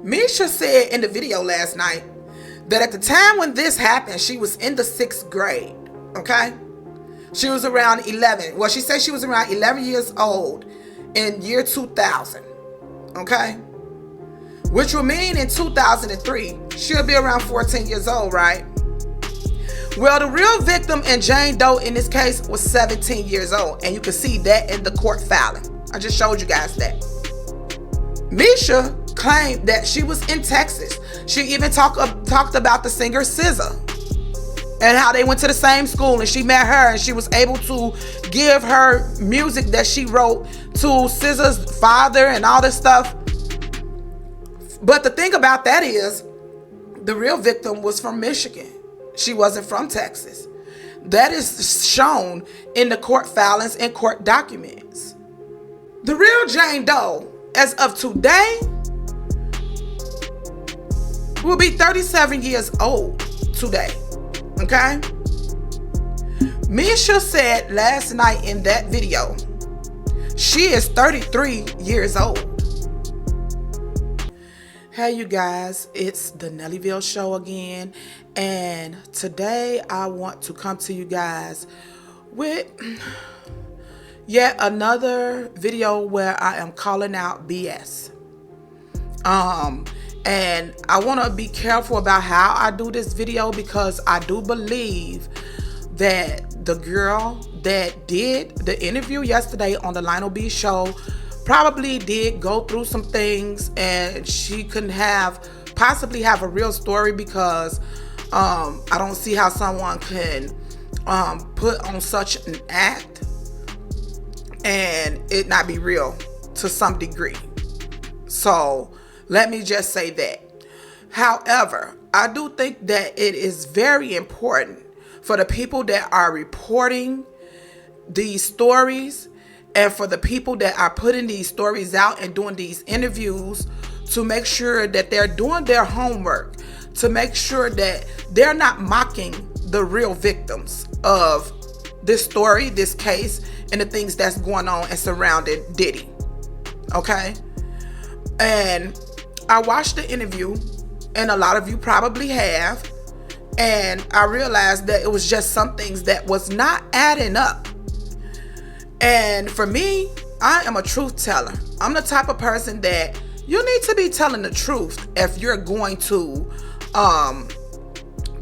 Misha said in the video last night that at the time when this happened, she was in the 6th grade, okay? She was around 11. Well, she said she was around 11 years old in year 2000, okay? Which will mean in 2003, she'll be around 14 years old, right? Well, the real victim and Jane Doe in this case was 17 years old, and you can see that in the court filing. I just showed you guys that. Misha claimed that she was in Texas. She even talked about the singer SZA and how they went to the same school, and she met her and she was able to give her music that she wrote to SZA's father and all this stuff. But the thing about that is, the real victim was from Michigan. She wasn't from Texas. That is shown in the court filings and court documents. The real Jane Doe, as of today, will be 37 years old today. Okay? Misha said last night in that video, she is 33 years old. Hey you guys, it's the Nellyville Show again, and today I want to come to you guys with yet another video where I am calling out BS. And I want to be careful about how I do this video, because I do believe that the girl that did the interview yesterday on the Lionel B show probably did go through some things, and she couldn't possibly have a real story, because I don't see how someone can put on such an act and it not be real to some degree. So let me just say that. However, I do think that it is very important for the people that are reporting these stories, and for the people that are putting these stories out and doing these interviews, to make sure that they're doing their homework, to make sure that they're not mocking the real victims of this story, this case, and the things that's going on and surrounding Diddy. Okay? And I watched the interview, and a lot of you probably have, and I realized that it was just some things that was not adding up. And for me, I am a truth teller. I'm the type of person that you need to be telling the truth if you're going to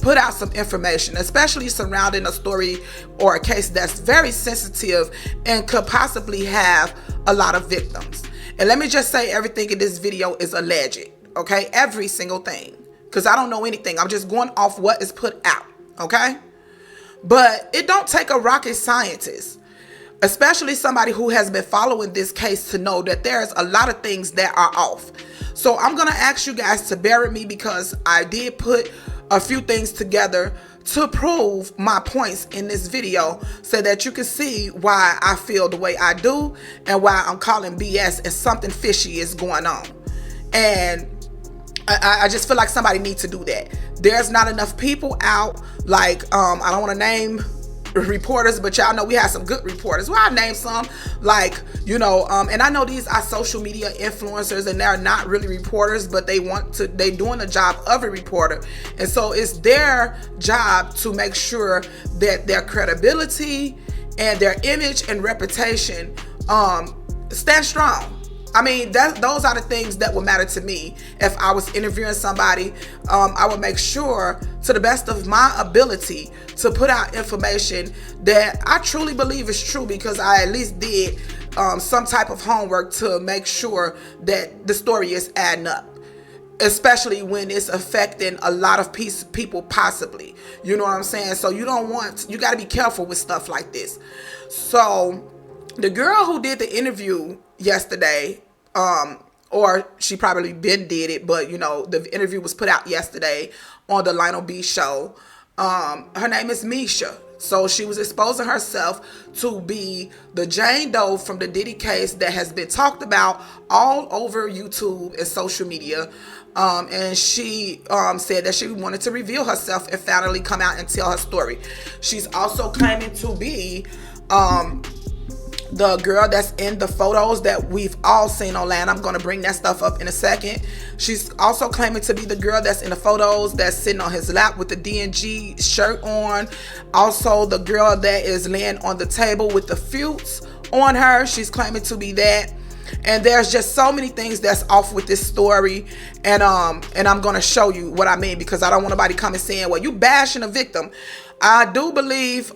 put out some information, especially surrounding a story or a case that's very sensitive and could possibly have a lot of victims. And let me just say, everything in this video is alleged, okay? Every single thing, because I don't know anything. I'm just going off what is put out, okay? But it don't take a rocket scientist, especially somebody who has been following this case, to know that there's a lot of things that are off. So I'm going to ask you guys to bear with me, because I did put a few things together to prove my points in this video, so that you can see why I feel the way I do and why I'm calling BS and something fishy is going on. And I just feel like somebody needs to do that. There's not enough people out, like, I don't want to name reporters, but y'all know we have some good reporters. Well, I name some, like, you know, and I know these are social media influencers, and they're not really reporters, but they doing the job of a reporter, and so it's their job to make sure that their credibility and their image and reputation stand strong. I mean, those are the things that would matter to me. If I was interviewing somebody, I would make sure, to the best of my ability, to put out information that I truly believe is true, because I at least did some type of homework to make sure that the story is adding up, especially when it's affecting a lot of people possibly. You know what I'm saying? So you got to be careful with stuff like this. So the girl who did the interview yesterday, or she probably did it, but you know, the interview was put out yesterday on the Lionel B show. Her name is Misha. So she was exposing herself to be the Jane Doe from the Diddy case that has been talked about all over YouTube and social media. And she said that she wanted to reveal herself and finally come out and tell her story. She's also claiming to be the girl that's in the photos that we've all seen online. I'm gonna bring that stuff up in a second. She's also claiming to be the girl that's in the photos that's sitting on his lap with the D&G shirt on. Also the girl that is laying on the table with the fruits on her. She's claiming to be that. And there's just so many things that's off with this story, and I'm gonna show you what I mean, because I don't want nobody coming saying, well, you bashing a victim. I do believe,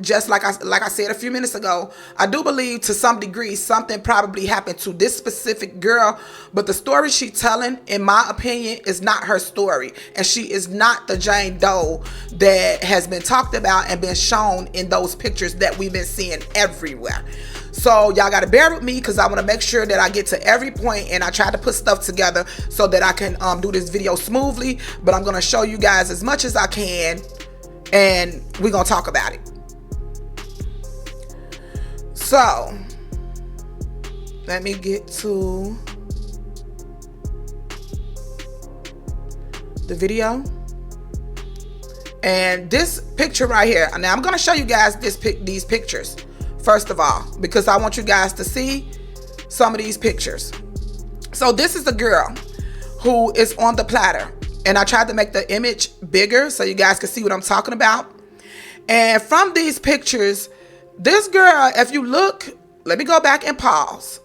just like I said a few minutes ago, I do believe to some degree something probably happened to this specific girl, but the story she's telling, in my opinion, is not her story, and she is not the Jane Doe that has been talked about and been shown in those pictures that we've been seeing everywhere. So y'all got to bear with me, because I want to make sure that I get to every point, and I try to put stuff together so that I can do this video smoothly. But I'm going to show you guys as much as I can, and we're going to talk about it. So let me get to the video. And this picture right here, now I'm going to show you guys these pictures first of all, because I want you guys to see some of these pictures. So this is the girl who is on the platter, and I tried to make the image bigger so you guys can see what I'm talking about. And from these pictures, this girl, if you look, let me go back and pause.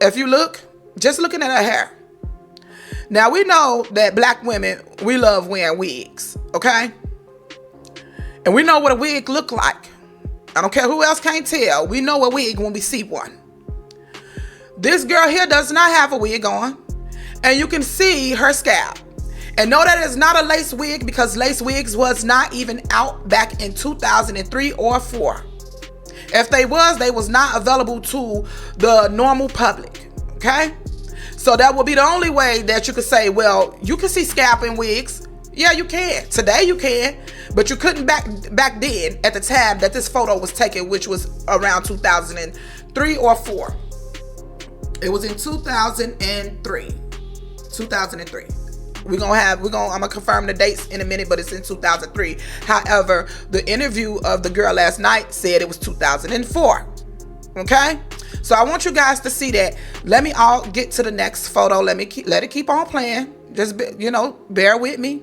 If you look, just looking at her hair. Now we know that black women, we love wearing wigs, okay? And we know what a wig look like. I don't care who else can't tell. We know a wig when we see one. This girl here does not have a wig on. And you can see her scalp. And no, that is not a lace wig, because lace wigs was not even out back in 2003 or 4. If they was not available to the normal public. Okay? So that would be the only way that you could say, well, you can see scalp in wigs. Yeah, you can. Today you can. But you couldn't back then at the time that this photo was taken, which was around 2003 or 4. It was in 2003. 2003. I'm gonna confirm the dates in a minute, but it's in 2003. However, the interview of the girl last night said it was 2004. Okay? So I want you guys to see that. Let me all get to the next photo. Let it keep on playing. Just bear with me.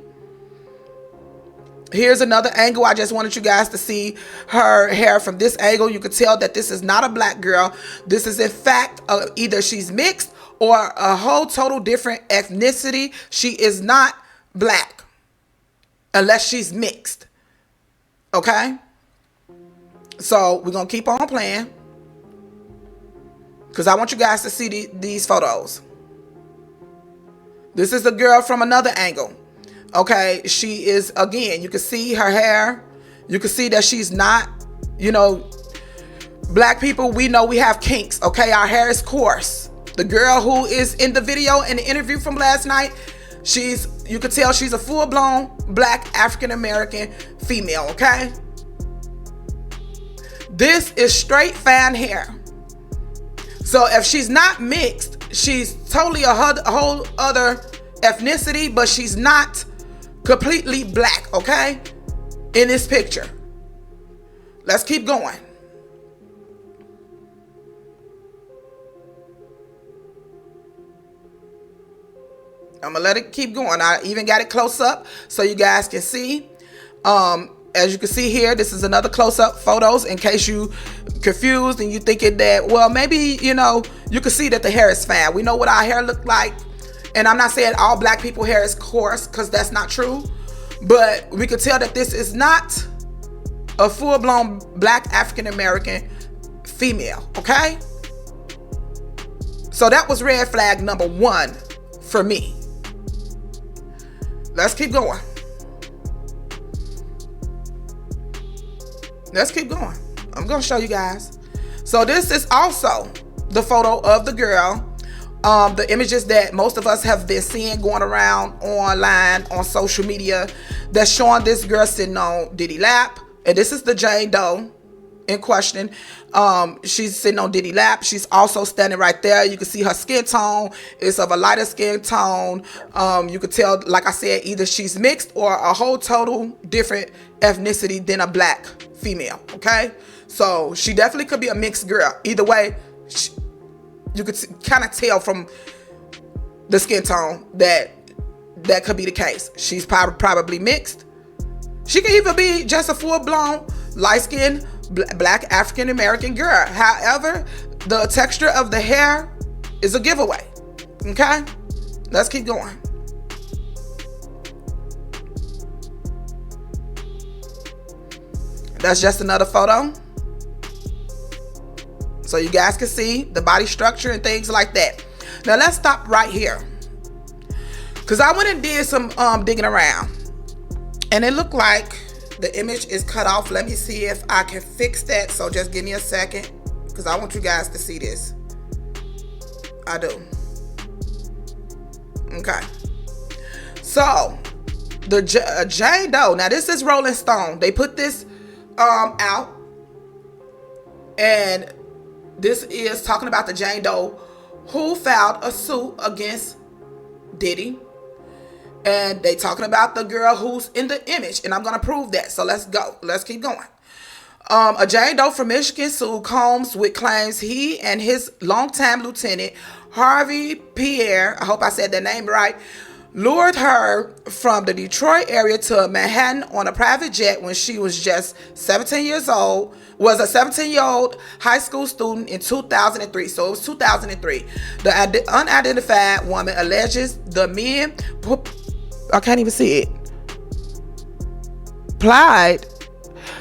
Here's another angle. I just wanted you guys to see her hair from this angle. You could tell that this is not a black girl. This is in fact either she's mixed or a whole total different ethnicity. She is not black unless she's mixed. Okay? So we're going to keep on playing, because I want you guys to see these photos. This is the girl from another angle. Okay, she is, again, you can see her hair. You can see that she's not, black people, we know we have kinks, okay? Our hair is coarse. The girl who is in the video in the interview from last night, you can tell she's a full-blown black African-American female, okay? This is straight fan hair. So if she's not mixed, she's totally a whole other ethnicity, but she's not completely black, okay? In this picture. Let's keep going. I'm gonna let it keep going. I even got it close up so you guys can see. As you can see here, this is another close-up photos in case you confused and you thinking that, well, maybe, you can see that the hair is fine. We know what our hair look like. And I'm not saying all black people hair is coarse, because that's not true. But we could tell that this is not a full-blown black African-American female, okay? So that was red flag number 1 for me. Let's keep going. Let's keep going. I'm going to show you guys. So this is also the photo of the girl. The images that most of us have been seeing going around online on social media that's showing this girl sitting on Diddy lap. And this is the Jane Doe. in question. She's sitting on Diddy's lap. She's also standing right there. You can see her skin tone is of a lighter skin tone. You could tell, like I said, either she's mixed or a whole total different ethnicity than a black female. Okay, so she definitely could be a mixed girl. Either way, you could kind of tell from the skin tone that could be the case. She's probably mixed. She could even be just a full-blown light-skinned black African American girl. However, the texture of the hair is a giveaway. Okay, let's keep going. That's just another photo, so you guys can see the body structure and things like that. Now let's stop right here, because I went and did some digging around, and it looked like the image is cut off. Let me see if I can fix that. So just give me a second, because I want you guys to see this. I do. Okay. So the Jane Doe. Now this is Rolling Stone. They put this out, and this is talking about the Jane Doe who filed a suit against Diddy. And they talking about the girl who's in the image, and I'm gonna prove that. So let's go. Let's keep going. A Jane Doe from Michigan sued Combs with claims he and his longtime lieutenant Harvey Pierre, I hope I said that name right, lured her from the Detroit area to Manhattan on a private jet when she was just 17 years old. Was a 17-year-old high school student in 2003. So it was 2003. The unidentified woman alleges the men, I can't even see it, plied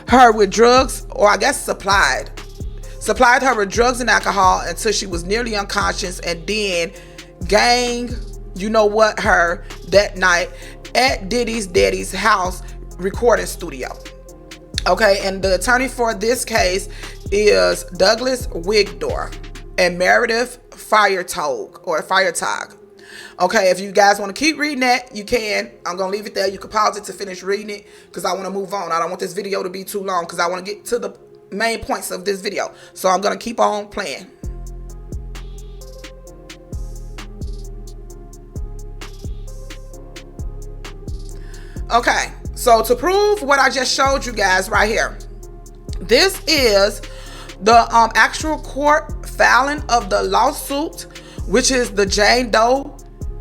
her with drugs, or I guess supplied her with drugs and alcohol until she was nearly unconscious, and then gang, you know what, her that night at Diddy's daddy's house recording studio. Okay, and the attorney for this case is Douglas Wigdor and Meredith Feiertag. Okay, if you guys want to keep reading that, you can. I'm going to leave it there. You can pause it to finish reading it, because I want to move on. I don't want this video to be too long, because I want to get to the main points of this video. So I'm going to keep on playing. Okay, so to prove what I just showed you guys right here, this is the actual court filing of the lawsuit, which is the Jane Doe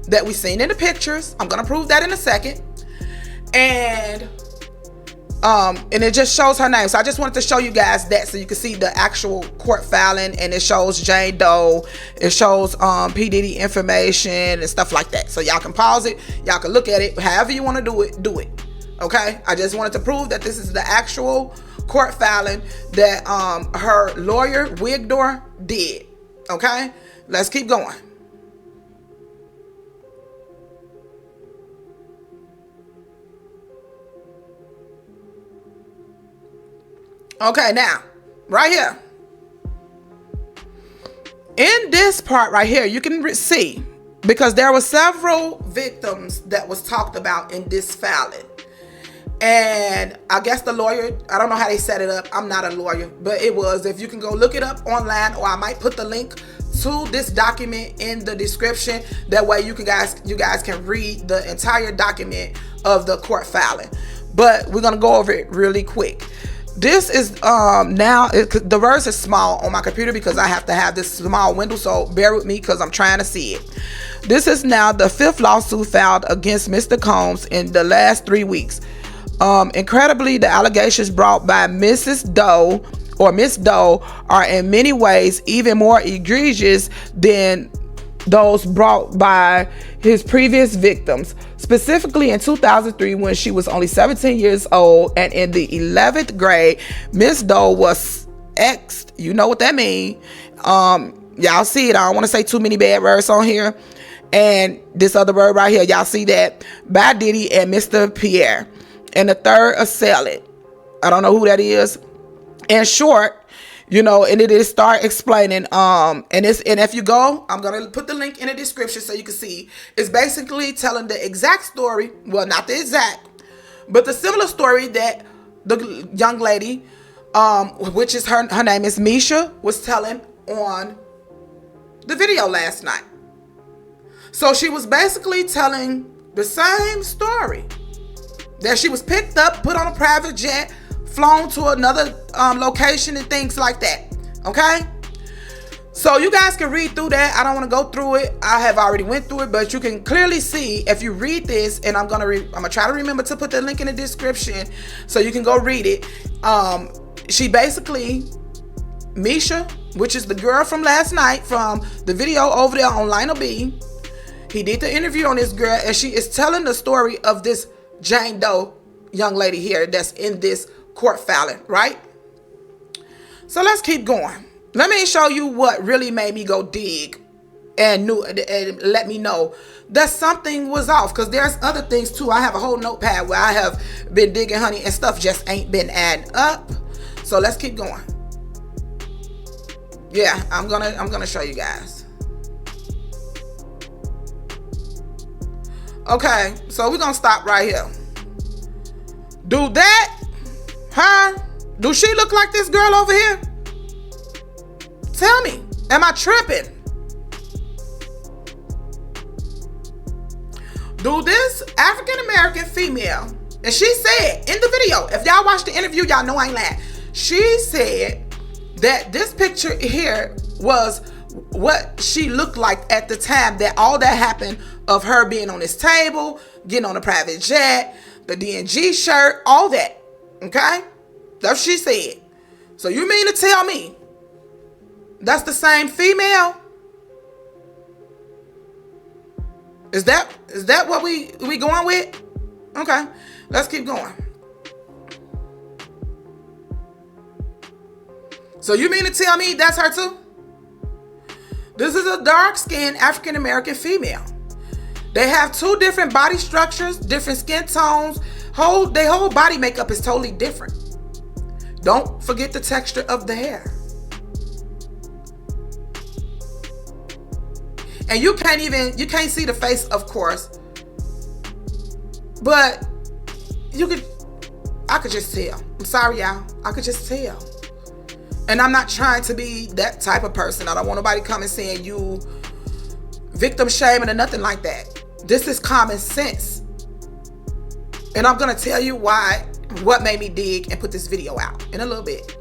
that we seen in the pictures. I'm gonna prove that in a second. And it just shows her name. So I just wanted to show you guys that, so you can see the actual court filing, and it shows Jane Doe, it shows P. Diddy information and stuff like that. So y'all can pause it, y'all can look at it, however you want to do it. Okay, I just wanted to prove that this is the actual court filing that her lawyer Wigdor did. Okay, let's keep going. Okay, now, right here. In this part right here, you can see, because there were several victims that was talked about in this filing. And I guess the lawyer, I don't know how they set it up. I'm not a lawyer, but it was. If you can go look it up online, or I might put the link to this document in the description. That way you guys can read the entire document of the court filing. But we're going to go over it really quick. This is now the verse is small on my computer because I have to have this small window, so bear with me because I'm trying to see it. This is now the 5th lawsuit filed against Mr. Combs in the last 3 weeks. Incredibly, the allegations brought by Mrs. Doe or Miss Doe are in many ways even more egregious than those brought by his previous victims. Specifically in 2003, when she was only 17 years old and in the 11th grade, Miss Doe was exed. You know what that means. Y'all see it. I don't want to say too many bad words on here. And this other word right here, y'all see that, by Diddy and Mr. Pierre. And the third assailant, I don't know who that is. In short, you know, and it is start explaining, and if you go, I'm gonna put the link in the description so you can see. It's basically telling the exact story, well, not the exact, but the similar story that the young lady which is her name is Misha, was telling on the video last night. So she was basically telling the same story, that she was picked up, put on a private jet, flown to another location and things like that. Okay? So you guys can read through that. I don't want to go through it. I have already went through it, but you can clearly see if you read this, and I'm gonna try to remember to put the link in the description so you can go read it. She basically, Misha, which is the girl from last night from the video over there on Lionel B, he did the interview on this girl, and she is telling the story of this Jane Doe young lady here that's in this court filing, right? So let's keep going. Let me show you what really made me go dig and let me know that something was off, because there's other things too. I have a whole notepad where I have been digging, honey, and stuff just ain't been adding up. So let's keep going. Yeah, I'm gonna show you guys. Okay, so we're gonna stop right here. Do she look like this girl over here? Tell me, am I tripping? Do this African-American female, and she said in the video, if y'all watch the interview, y'all know I ain't lying. She said that this picture here was what she looked like at the time that all that happened, of her being on this table, getting on a private jet, the D&G shirt, all that. Okay? That's what she said. So you mean to tell me that's the same female? Is that what we going with? Okay, let's keep going. So you mean to tell me that's her too? This is a dark-skinned African-American female. They have two different body structures, different skin tones. Their whole body makeup is totally different. Don't forget the texture of the hair. And you can't see the face, of course. But I could just tell. I'm sorry, y'all. I could just tell. And I'm not trying to be that type of person. I don't want nobody coming saying you victim shaming or nothing like that. This is common sense. And I'm going to tell you what made me dig and put this video out in a little bit.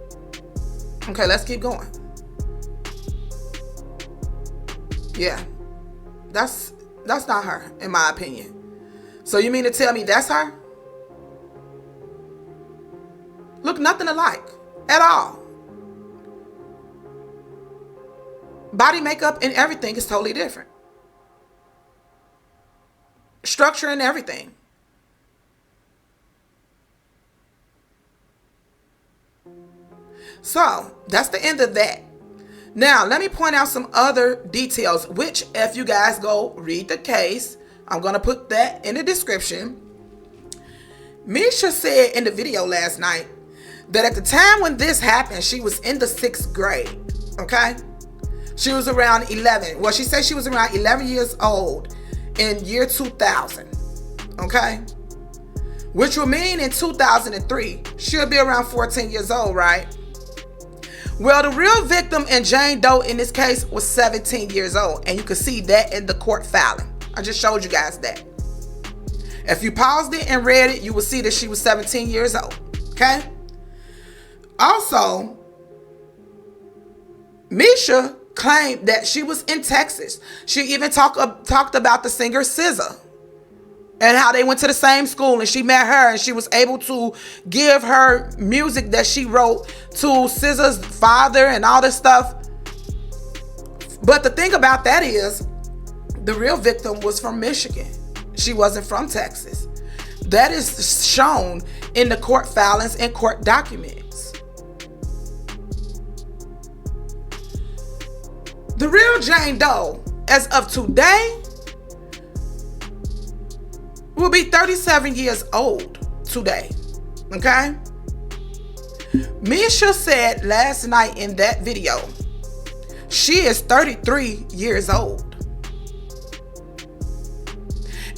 Okay, let's keep going. Yeah, that's not her, in my opinion. So you mean to tell me that's her? Look nothing alike at all. Body makeup and everything is totally different. Structure and everything. So that's the end of that. Now, let me point out some other details, which if you guys go read the case, I'm going to put that in the description. Misha said in the video last night that at the time when this happened, she was in the 6th grade, okay? She was around 11. Well, she said she was around 11 years old in year 2000, okay? Which will mean in 2003, she'll be around 14 years old, right? Well, the real victim in Jane Doe in this case was 17 years old. And you can see that in the court filing. I just showed you guys that. If you paused it and read it, you will see that she was 17 years old. Okay? Also, Misha claimed that she was in Texas. She even talked about the singer SZA and how they went to the same school, and she met her and she was able to give her music that she wrote to SZA's father and all this stuff. But the thing about that is, the real victim was from Michigan. She wasn't from Texas. That is shown in the court filings and court documents. The real Jane Doe, as of today, will be 37 years old today. Okay? Misha said last night in that video, she is 33 years old.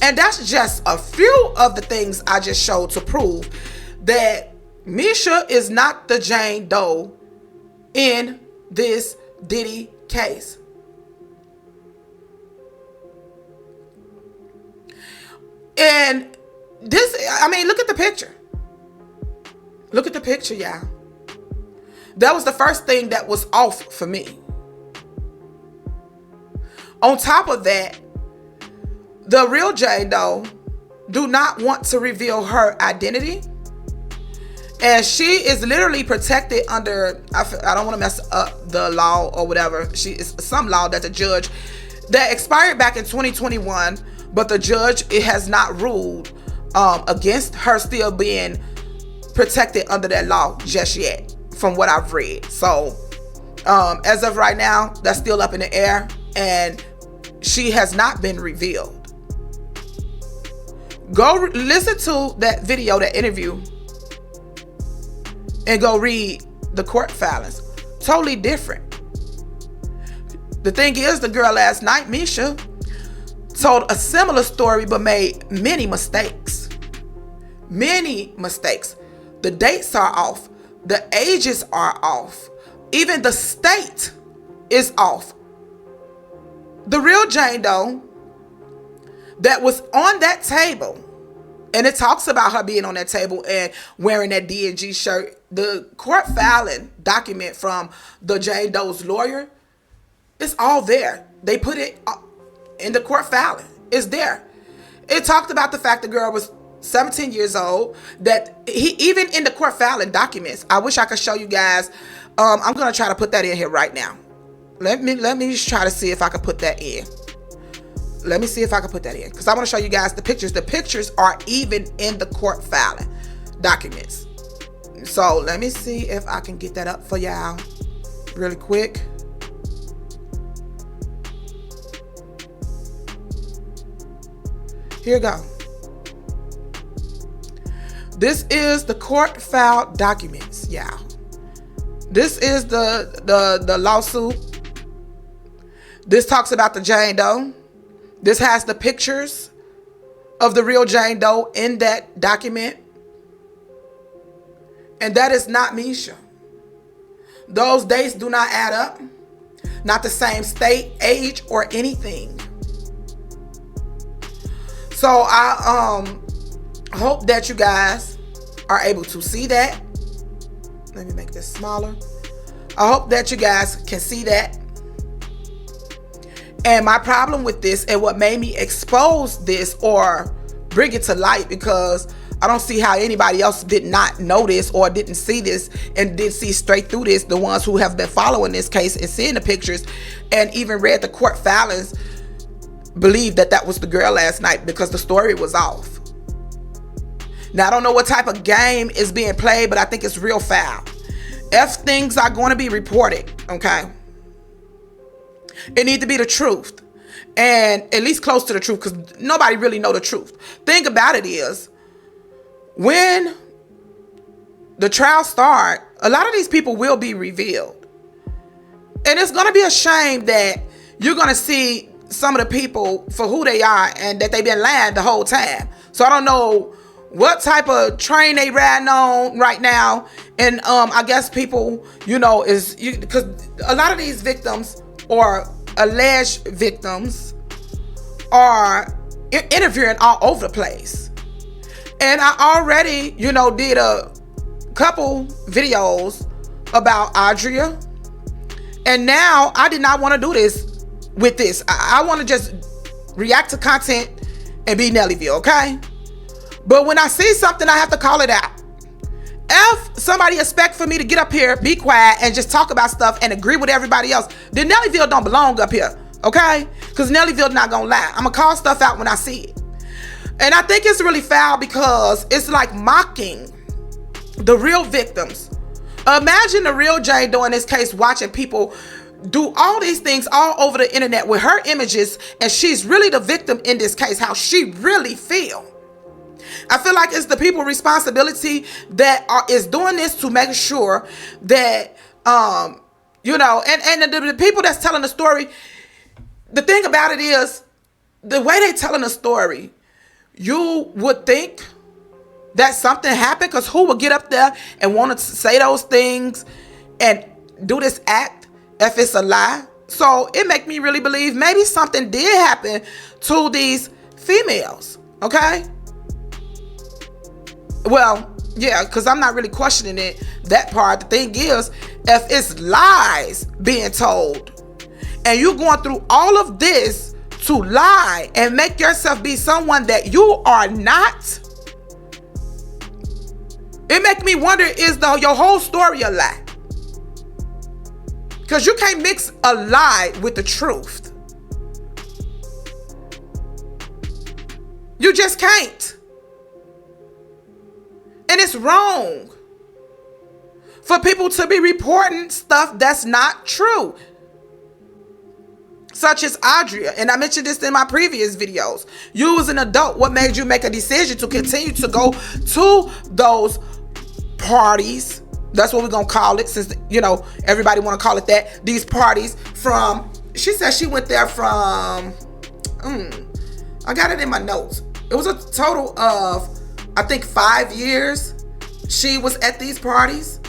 And that's just a few of the things I just showed to prove that Misha is not the Jane Doe in this Diddy case. And this, I mean, look at the picture. Look at the picture, y'all. That was the first thing that was off for me. On top of that, the real Jane Doe do not want to reveal her identity. And she is literally protected under, I don't want to mess up the law or whatever. She is some law that the judge, that expired back in 2021, but the judge, it has not ruled against her still being protected under that law just yet, from what I've read. So as of right now, that's still up in the air, and she has not been revealed. Go listen to that video, that interview, and go read the court filings. Totally different. The thing is, the girl last night, Misha, told a similar story but made many mistakes. Many mistakes. The dates are off. The ages are off. Even the state is off. The real Jane Doe that was on that table, and it talks about her being on that table and wearing that D&G shirt. The court filing document from the Jane Doe's lawyer, it's all there. They put it in the court filing. It's there. It talked about the fact the girl was 17 years old, that he, even in the court filing documents, I wish I could show you guys. I'm going to try to put that in here right now. Let me just try to see if I can put that in. Let me see if I can put that in, because I want to show you guys the pictures. The pictures are even in the court filing documents. So let me see if I can get that up for y'all really quick. Here you go. This is the court file documents, y'all. This is the lawsuit. This talks about the Jane Doe. This has the pictures of the real Jane Doe in that document. And that is not Misha. Those dates do not add up. Not the same state, age, or anything. So I hope that you guys are able to see that. Let me make this smaller. I hope that you guys can see that. And my problem with this, and what made me expose this or bring it to light, because I don't see how anybody else did not know this or didn't see this and did see straight through this. The ones who have been following this case and seeing the pictures and even read the court filings believe that that was the girl last night, because the story was off. Now, I don't know what type of game is being played, but I think it's real foul. If things are going to be reported, okay, it need to be the truth, and at least close to the truth, because nobody really know the truth. Thing about it is, when the trial start, a lot of these people will be revealed, and it's going to be a shame that you're going to see some of the people for who they are and that they've been lying the whole time. So I don't know what type of train they riding on right now, and I guess people, because a lot of these victims or alleged victims are interviewing all over the place. And I already, did a couple videos about Adria. And now I did not want to do this with this. I want to just react to content and be Nellyville, okay? But when I see something, I have to call it out. If somebody expect for me to get up here, be quiet, and just talk about stuff and agree with everybody else, then Nellyville don't belong up here, okay? Because Nellyville not gonna lie. I'm gonna call stuff out when I see it. And I think it's really foul because it's like mocking the real victims. Imagine the real Jane Doe in this case watching people do all these things all over the internet with her images, and she's really the victim in this case, how she really feel. I feel like it's the people's responsibility that is doing this to make sure that, and the people that's telling the story, the thing about it is, the way they telling the story, you would think that something happened? Because who would get up there and want to say those things and do this act if it's a lie? So it make me really believe maybe something did happen to these females, okay? Well, yeah, because I'm not really questioning it, that part. The thing is, if it's lies being told, and you going through all of this to lie and make yourself be someone that you are not, it make me wonder, is your whole story a lie? Because you can't mix a lie with the truth. You just can't. And it's wrong for people to be reporting stuff that's not true. Such as Adria, and I mentioned this in my previous videos. You was an adult. What made you make a decision to continue to go to those parties? That's what we're going to call it, since, you know, everybody want to call it that. These parties from, she said she went there from, I got it in my notes. It was a total of, I think, 5 years she was at these parties.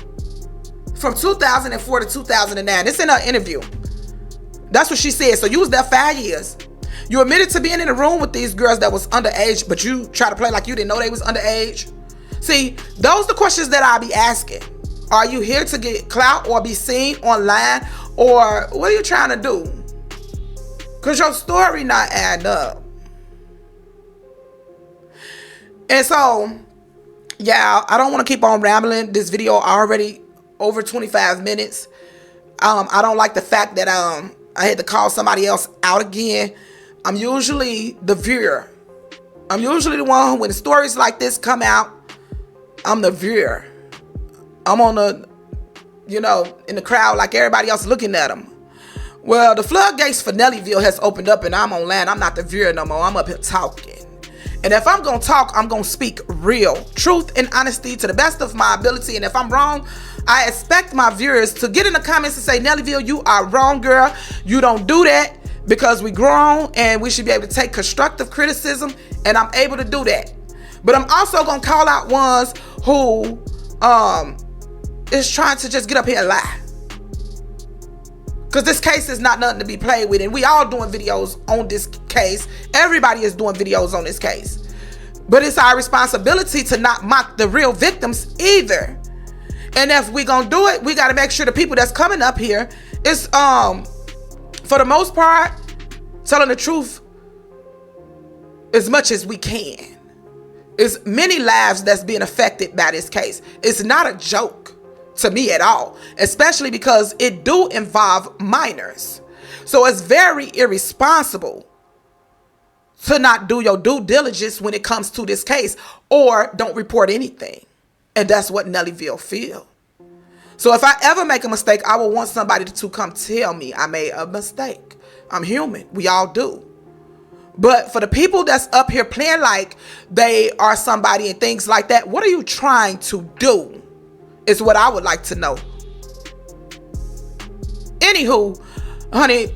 From 2004 to 2009. It's in her interview. That's what she said. So you was there 5 years. You admitted to being in a room with these girls that was underage, but you try to play like you didn't know they was underage. See, those are the questions that I'll be asking. Are you here to get clout or be seen online? Or what are you trying to do? Because your story not adding up. And so, yeah, I don't want to keep on rambling. This video already over 25 minutes. I don't like the fact that I had to call somebody else out again. I'm usually the viewer. I'm usually the one who, when stories like this come out, I'm the viewer. I'm on the, you know, in the crowd like everybody else looking at them. Well, the floodgates for Nellyville has opened up and I'm online. I'm not the viewer no more. I'm up here talking. And if I'm going to talk, I'm going to speak real truth and honesty to the best of my ability. And if I'm wrong, I expect my viewers to get in the comments and say, Nellyville, you are wrong, girl. You don't do that, because we grown and we should be able to take constructive criticism. And I'm able to do that. But I'm also going to call out ones who is trying to just get up here and lie. Because this case is not nothing to be played with. And we all doing videos on this case. Everybody is doing videos on this case. But it's our responsibility to not mock the real victims either. And if we gonna do it, we gotta make sure the people that's coming up here is, for the most part, telling the truth as much as we can. It's many lives that's being affected by this case. It's not a joke to me at all, especially because it do involve minors. So it's very irresponsible to not do your due diligence when it comes to this case, or don't report anything. And that's what Nellyville feel. So if I ever make a mistake, I will want somebody to come tell me I made a mistake. I'm human. We all do. But for the people that's up here playing like they are somebody and things like that, what are you trying to do? Is what I would like to know. Anywho, honey,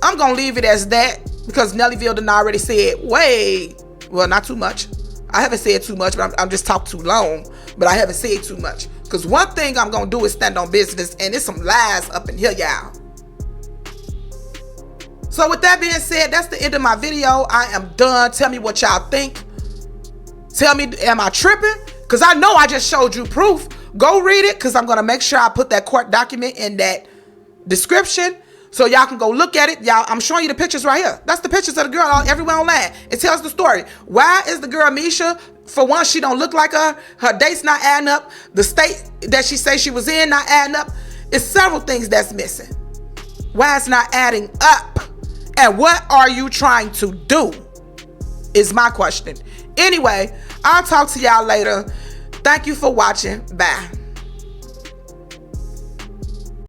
I'm going to leave it as that, because Nellyville done already said well, not too much. I haven't said too much, but I'm just talking too long. But I haven't said too much. Because one thing I'm going to do is stand on business, and there's some lies up in here, y'all. So with that being said, that's the end of my video. I am done. Tell me what y'all think. Tell me, am I tripping? Because I know I just showed you proof. Go read it, because I'm going to make sure I put that court document in that description so y'all can go look at it. Y'all, I'm showing you the pictures right here. That's the pictures of the girl everywhere online. It tells the story. Why is the girl Misha? For one, she don't look like her. Her date's not adding up. The state that she says she was in not adding up. It's several things that's missing. Why it's not adding up? And what are you trying to do? Is my question. Anyway, I'll talk to y'all later. Thank you for watching. Bye.